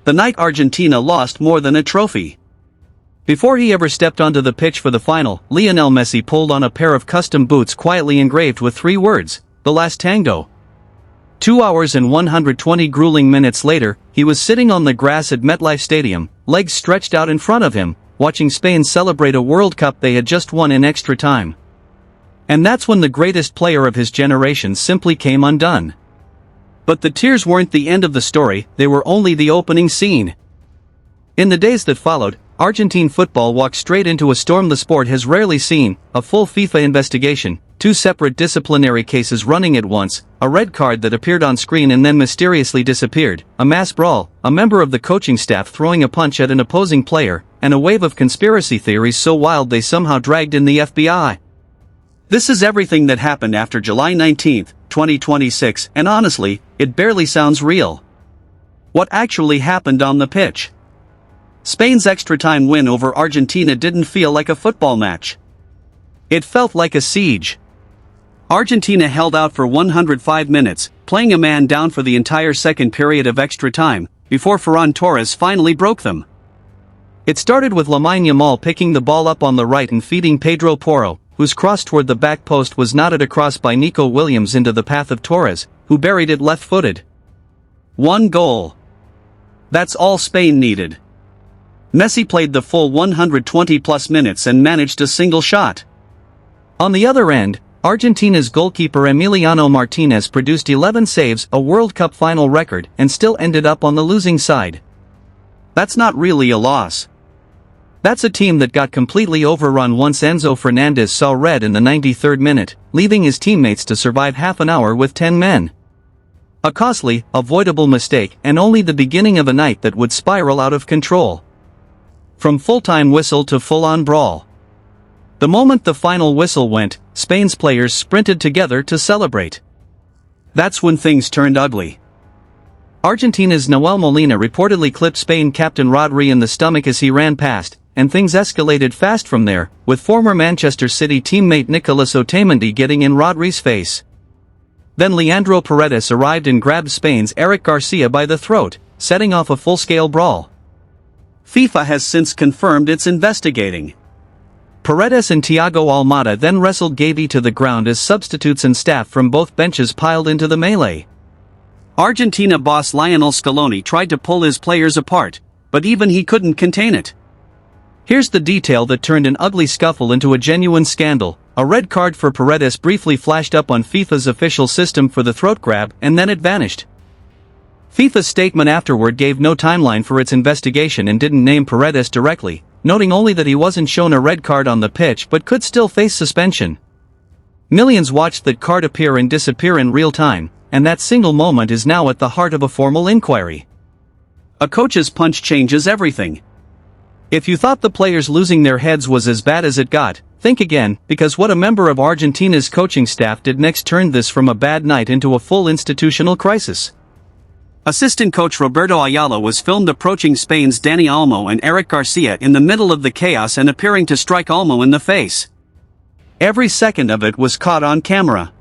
the night Argentina lost more than a trophy. Before he ever stepped onto the pitch for the final, Lionel Messi pulled on a pair of custom boots quietly engraved with 3 words, "The Last Tango." 2 hours and 120 grueling minutes later, he was sitting on the grass at MetLife Stadium, legs stretched out in front of him, watching Spain celebrate a World Cup they had just won in extra time. And that's when the greatest player of his generation simply came undone. But the tears weren't the end of the story, they were only the opening scene. In the days that followed, Argentine football walked straight into a storm the sport has rarely seen: a full FIFA investigation, 2 separate disciplinary cases running at once, a red card that appeared on screen and then mysteriously disappeared, a mass brawl, a member of the coaching staff throwing a punch at an opposing player, and a wave of conspiracy theories so wild they somehow dragged in the FBI. This is everything that happened after July 19, 2026, and honestly, it barely sounds real. What actually happened on the pitch? Spain's extra-time win over Argentina didn't feel like a football match. It felt like a siege. Argentina held out for 105 minutes, playing a man down for the entire second period of extra time, before Ferran Torres finally broke them. It started with Lamine Yamal picking the ball up on the right and feeding Pedro Porro, whose cross toward the back post was knotted across by Nico Williams into the path of Torres, who buried it left-footed. 1 goal. That's all Spain needed. Messi played the full 120-plus minutes and managed a single shot. On the other end, Argentina's goalkeeper Emiliano Martinez produced 11 saves, a World Cup final record, and still ended up on the losing side. That's not really a loss. That's a team that got completely overrun once Enzo Fernandez saw red in the 93rd minute, leaving his teammates to survive half an hour with 10 men. A costly, avoidable mistake, and only the beginning of a night that would spiral out of control. From full-time whistle to full-on brawl. The moment the final whistle went, Spain's players sprinted together to celebrate. That's when things turned ugly. Argentina's Nahuel Molina reportedly clipped Spain captain WhatHe in the stomach as he ran past, and things escalated fast from there, with former Manchester City teammate Nicolas Otamendi getting in WhatHe's face. Then Leandro Paredes arrived and grabbed Spain's Eric Garcia by the throat, setting off a full-scale brawl. FIFA has since confirmed it's investigating. Paredes and Thiago Almada then wrestled Gavi to the ground as substitutes and staff from both benches piled into the melee. Argentina boss Lionel Scaloni tried to pull his players apart, but even he couldn't contain it. Here's the detail that turned an ugly scuffle into a genuine scandal. A red card for Paredes briefly flashed up on FIFA's official system for the throat grab, and then it vanished. FIFA's statement afterward gave no timeline for its investigation and didn't name Paredes directly, noting only that he wasn't shown a red card on the pitch but could still face suspension. Millions watched that card appear and disappear in real time, and that single moment is now at the heart of a formal inquiry. A coach's punch changes everything. If you thought the players losing their heads was as bad as it got, think again, because what a member of Argentina's coaching staff did next turned this from a bad night into a full institutional crisis. Assistant coach Roberto Ayala was filmed approaching Spain's Dani Olmo and Eric Garcia in the middle of the chaos and appearing to strike Olmo in the face. Every second of it was caught on camera.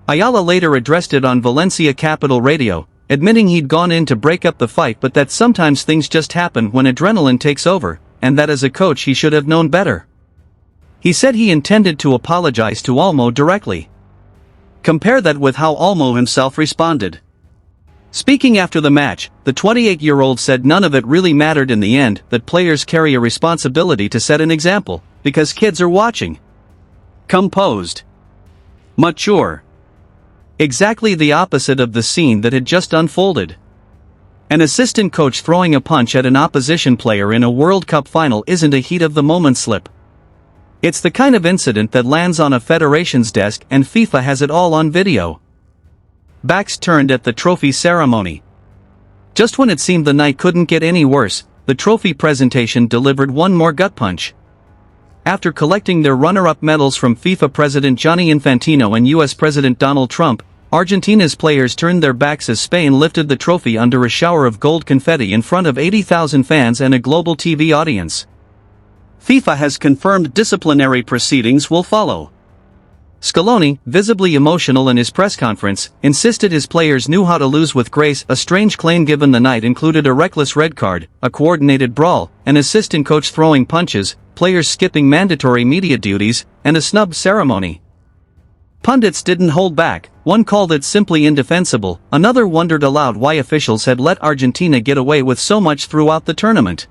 Ayala later addressed it on Valencia Capital Radio, admitting he'd gone in to break up the fight but that sometimes things just happen when adrenaline takes over, and that as a coach he should have known better. He said he intended to apologize to Olmo directly. Compare that with how Olmo himself responded. Speaking after the match, the 28-year-old said none of it really mattered in the end, that players carry a responsibility to set an example, because kids are watching. Composed. Mature. Exactly the opposite of the scene that had just unfolded. An assistant coach throwing a punch at an opposition player in a World Cup final isn't a heat-of-the-moment slip. It's the kind of incident that lands on a federation's desk and FIFA has it all on video. Backs turned at the trophy ceremony. Just when it seemed the night couldn't get any worse, the trophy presentation delivered one more gut punch. After collecting their runner-up medals from FIFA President Gianni Infantino and US President Donald Trump, Argentina's players turned their backs as Spain lifted the trophy under a shower of gold confetti in front of 80,000 fans and a global TV audience. FIFA has confirmed disciplinary proceedings will follow. Scaloni, visibly emotional in his press conference, insisted his players knew how to lose with grace. A strange claim given the night included a reckless red card, a coordinated brawl, an assistant coach throwing punches, players skipping mandatory media duties, and a snub ceremony. Pundits didn't hold back. One called it simply indefensible, another wondered aloud why officials had let Argentina get away with so much throughout the tournament.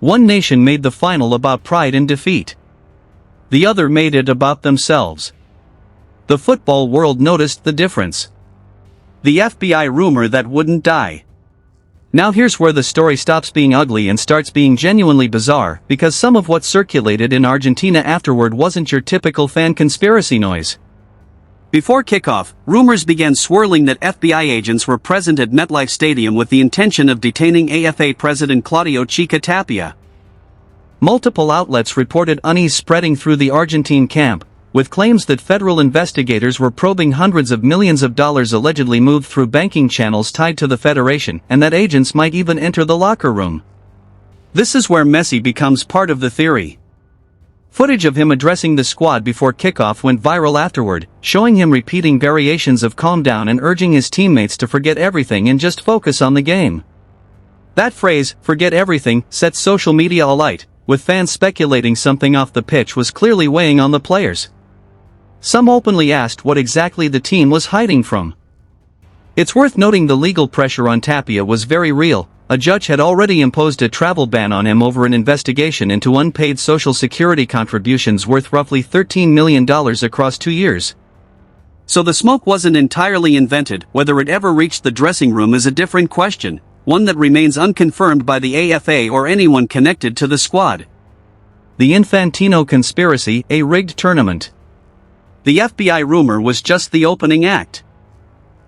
One nation made the final about pride in defeat. The other made it about themselves. The football world noticed the difference. The FBI rumor that wouldn't die. Now here's where the story stops being ugly and starts being genuinely bizarre, because some of what circulated in Argentina afterward wasn't your typical fan conspiracy noise. Before kickoff, rumors began swirling that FBI agents were present at MetLife Stadium with the intention of detaining AFA President Claudio Chica Tapia. Multiple outlets reported unease spreading through the Argentine camp, with claims that federal investigators were probing hundreds of millions of dollars allegedly moved through banking channels tied to the federation, and that agents might even enter the locker room. This is where Messi becomes part of the theory. Footage of him addressing the squad before kickoff went viral afterward, showing him repeating variations of calm down and urging his teammates to forget everything and just focus on the game. That phrase, forget everything, set social media alight, with fans speculating something off the pitch was clearly weighing on the players. Some openly asked what exactly the team was hiding from. It's worth noting the legal pressure on Tapia was very real. A judge had already imposed a travel ban on him over an investigation into unpaid Social Security contributions worth roughly $13 million across 2 years. So the smoke wasn't entirely invented. Whether it ever reached the dressing room is a different question, one that remains unconfirmed by the AFA or anyone connected to the squad. The Infantino conspiracy, a rigged tournament. The FBI rumor was just the opening act.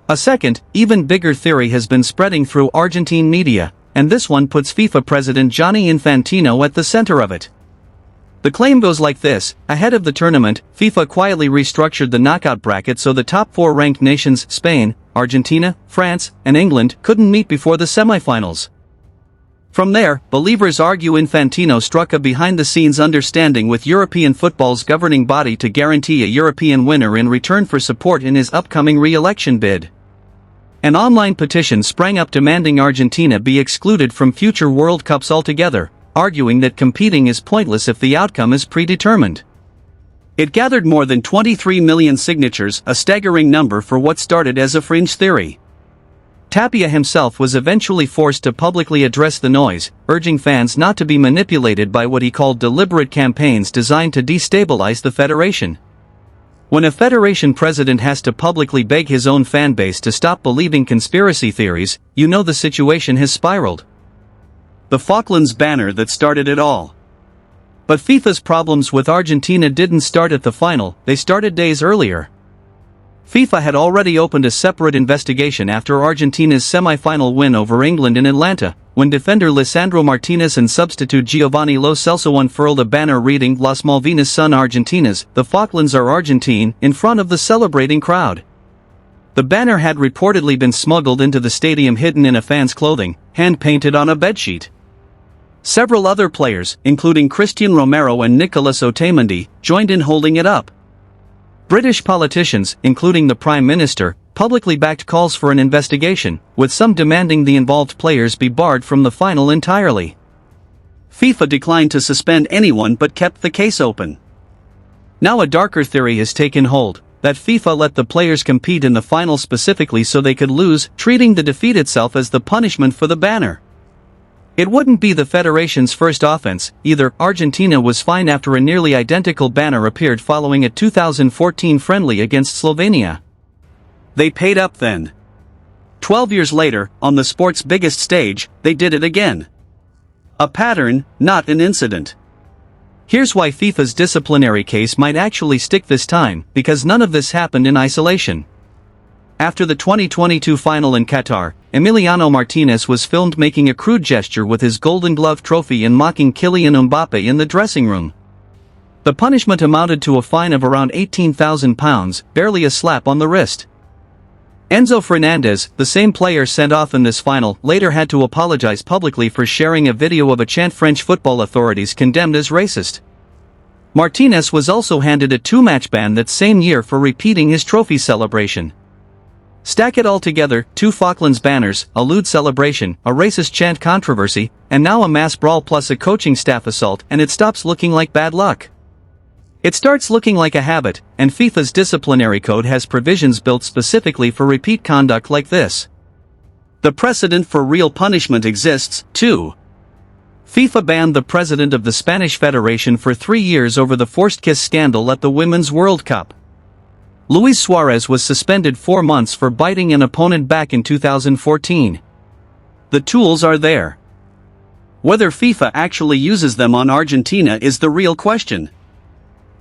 A second, even bigger theory has been spreading through Argentine media, and this one puts FIFA president Gianni Infantino at the center of it. The claim goes like this: ahead of the tournament, FIFA quietly restructured the knockout bracket so the top 4 ranked nations, Spain, Argentina, France, and England, couldn't meet before the semifinals. From there, believers argue Infantino struck a behind-the-scenes understanding with European football's governing body to guarantee a European winner in return for support in his upcoming re-election bid. An online petition sprang up demanding Argentina be excluded from future World Cups altogether, arguing that competing is pointless if the outcome is predetermined. It gathered more than 23 million signatures, a staggering number for what started as a fringe theory. Tapia himself was eventually forced to publicly address the noise, urging fans not to be manipulated by what he called deliberate campaigns designed to destabilize the federation. When a federation president has to publicly beg his own fan base to stop believing conspiracy theories, you know the situation has spiraled. The Falklands banner that started it all. But FIFA's problems with Argentina didn't start at the final, they started days earlier. FIFA had already opened a separate investigation after Argentina's semi-final win over England in Atlanta, when defender Lisandro Martinez and substitute Giovanni Lo Celso unfurled a banner reading "Las Malvinas son Argentinas," the Falklands are Argentine, in front of the celebrating crowd. The banner had reportedly been smuggled into the stadium hidden in a fan's clothing, hand-painted on a bedsheet. Several other players, including Christian Romero and Nicolas Otamendi, joined in holding it up. British politicians, including the Prime Minister, publicly backed calls for an investigation, with some demanding the involved players be barred from the final entirely. FIFA declined to suspend anyone but kept the case open. Now a darker theory has taken hold, that FIFA let the players compete in the final specifically so they could lose, treating the defeat itself as the punishment for the banner. It wouldn't be the federation's first offense, either. Argentina was fined after a nearly identical banner appeared following a 2014 friendly against Slovenia. They paid up then. 12 years later, on the sport's biggest stage, they did it again. A pattern, not an incident. Here's why FIFA's disciplinary case might actually stick this time, because none of this happened in isolation. After the 2022 final in Qatar, Emiliano Martinez was filmed making a crude gesture with his Golden Glove trophy and mocking Kylian Mbappe in the dressing room. The punishment amounted to a fine of around £18,000, barely a slap on the wrist. Enzo Fernandez, the same player sent off in this final, later had to apologize publicly for sharing a video of a chant French football authorities condemned as racist. Martinez was also handed a 2-match ban that same year for repeating his trophy celebration. Stack it all together, 2 Falklands banners, a lewd celebration, a racist chant controversy, and now a mass brawl plus a coaching staff assault, and it stops looking like bad luck. It starts looking like a habit, and FIFA's disciplinary code has provisions built specifically for repeat conduct like this. The precedent for real punishment exists, too. FIFA banned the president of the Spanish Federation for 3 years over the forced kiss scandal at the Women's World Cup. Luis Suarez was suspended 4 months for biting an opponent back in 2014. The tools are there. Whether FIFA actually uses them on Argentina is the real question.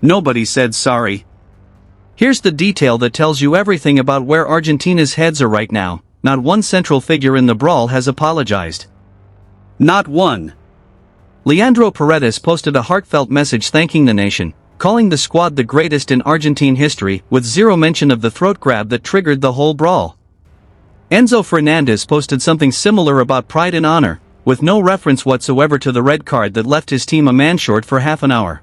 Nobody said sorry. Here's the detail that tells you everything about where Argentina's heads are right now. Not one central figure in the brawl has apologized. Not one. Leandro Paredes posted a heartfelt message thanking the nation, calling the squad the greatest in Argentine history, with zero mention of the throat grab that triggered the whole brawl. Enzo Fernandez posted something similar about pride and honor, with no reference whatsoever to the red card that left his team a man short for half an hour.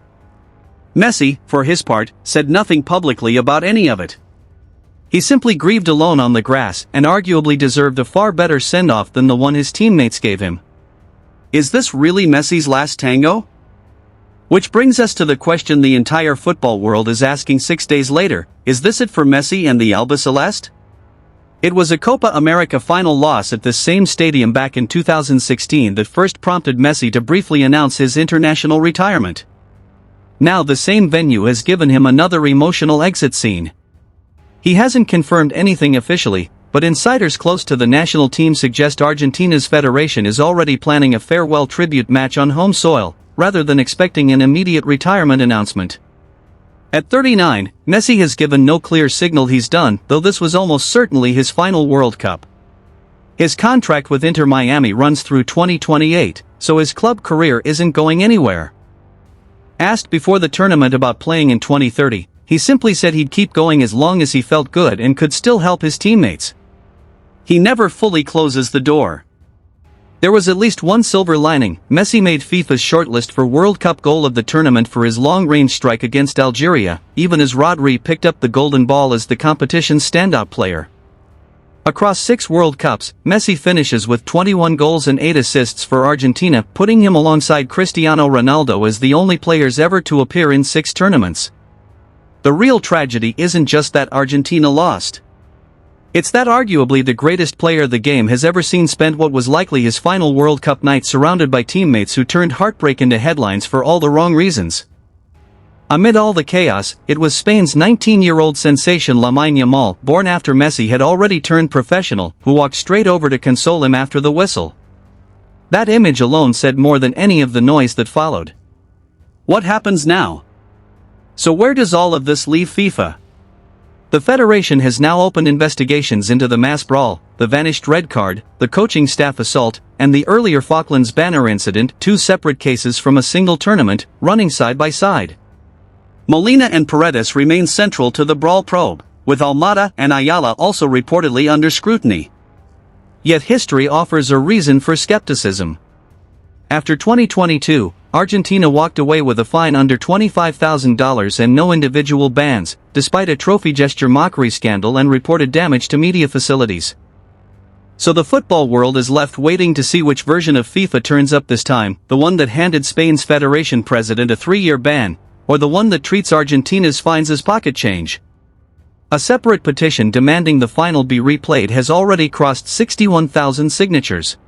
Messi, for his part, said nothing publicly about any of it. He simply grieved alone on the grass and arguably deserved a far better send-off than the one his teammates gave him. Is this really Messi's last tango? Which brings us to the question the entire football world is asking 6 days later: is this it for Messi and the Albiceleste? It was a Copa America final loss at this same stadium back in 2016 that first prompted Messi to briefly announce his international retirement. Now the same venue has given him another emotional exit scene. He hasn't confirmed anything officially, but insiders close to the national team suggest Argentina's federation is already planning a farewell tribute match on home soil, rather than expecting an immediate retirement announcement. At 39, Messi has given no clear signal he's done, though this was almost certainly his final World Cup. His contract with Inter Miami runs through 2028, so his club career isn't going anywhere. Asked before the tournament about playing in 2030, he simply said he'd keep going as long as he felt good and could still help his teammates. He never fully closes the door. There was at least one silver lining: Messi made FIFA's shortlist for World Cup goal of the tournament for his long-range strike against Algeria, even as WhatHe picked up the golden ball as the competition's standout player. Across 6 World Cups, Messi finishes with 21 goals and 8 assists for Argentina, putting him alongside Cristiano Ronaldo as the only players ever to appear in 6 tournaments. The real tragedy isn't just that Argentina lost. It's that arguably the greatest player the game has ever seen spent what was likely his final World Cup night surrounded by teammates who turned heartbreak into headlines for all the wrong reasons. Amid all the chaos, it was Spain's 19-year-old sensation Lamine Yamal, born after Messi had already turned professional, who walked straight over to console him after the whistle. That image alone said more than any of the noise that followed. What happens now? So where does all of this leave FIFA? The federation has now opened investigations into the mass brawl, the vanished red card, the coaching staff assault, and the earlier Falklands banner incident, 2 separate cases from a single tournament, running side by side. Molina and Paredes remain central to the brawl probe, with Almada and Ayala also reportedly under scrutiny. Yet history offers a reason for skepticism. After 2022, Argentina walked away with a fine under $25,000 and no individual bans, despite a trophy gesture mockery scandal and reported damage to media facilities. So the football world is left waiting to see which version of FIFA turns up this time, the one that handed Spain's federation president a 3-year ban, or the one that treats Argentina's fines as pocket change. A separate petition demanding the final be replayed has already crossed 61,000 signatures.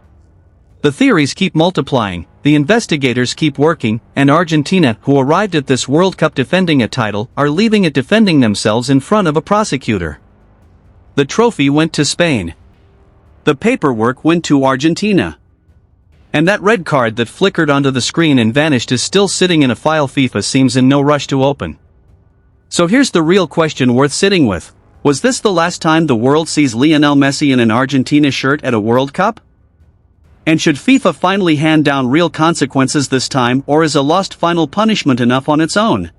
The theories keep multiplying, the investigators keep working, and Argentina, who arrived at this World Cup defending a title, are leaving it defending themselves in front of a prosecutor. The trophy went to Spain. The paperwork went to Argentina. And that red card that flickered onto the screen and vanished is still sitting in a file FIFA seems in no rush to open. So here's the real question worth sitting with. Was this the last time the world sees Lionel Messi in an Argentina shirt at a World Cup? And should FIFA finally hand down real consequences this time, or is a lost final punishment enough on its own?